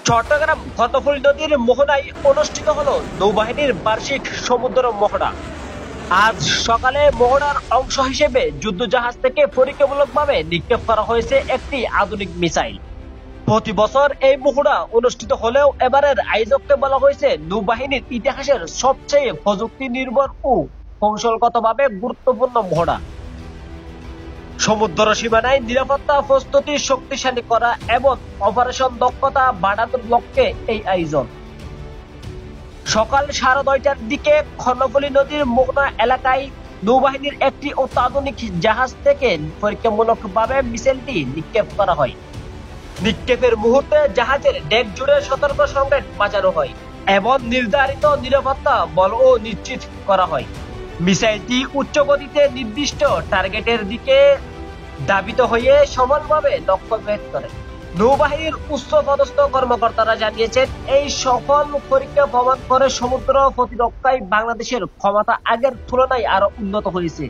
চট্টগ্রাম কর্ণফুলী নদীর মোহনায় অনুষ্ঠিত হলো নৌবাহিনীর বার্ষিক সমুদ্র মহড়া। আজ সকালে মহড়ার অংশ হিসেবে যুদ্ধজাহাজ থেকে পরীক্ষামূলকভাবে নিক্ষেপ করা হয়েছে একটি আধুনিক মিসাইল। প্রতি বছর এই মহড়া অনুষ্ঠিত হলেও এবারের আয়োজককে বলা হয়েছে নৌবাহিনীর ইতিহাসের সবচেয়ে প্রযুক্তি নির্ভর ও কৌশলগতভাবে গুরুত্বপূর্ণ মহড়া। সমুদ্র সীমানায় নিরাপত্তা প্রস্তুতি শক্তিশালী করা এবং অপারেশন দক্ষতা বাড়ানোর লক্ষ্যে এই আয়োজন। সকাল 9:30টার দিকে কর্ণফুলী নদীর মোহনা এলাকায় নৌবাহিনীর একটি অত্যাধুনিক জাহাজ থেকে পরীক্ষামূলকভাবে মিসাইলটি নিক্ষেপ করা হয়। নিক্ষেপের মুহূর্তে জাহাজের ডেক জুড়ে সতর্ক সংকেত বাজানো হয় এবং নির্ধারিত নিরাপত্তা বলও নিশ্চিত করা হয়। মিসাইলটি উচ্চ গতিতে নির্দিষ্ট টার্গেটের দিকে ধাবিত হয়ে সফলভাবে লক্ষ্যভেদ করে। নৌবাহিনীর উচ্চপদস্থ কর্মকর্তারা জানিয়েছেন, এই সফল পরীক্ষা প্রমাণ করে সমুদ্র প্রতিরক্ষায় বাংলাদেশের ক্ষমতা আগের তুলনায় আরো উন্নত হয়েছে।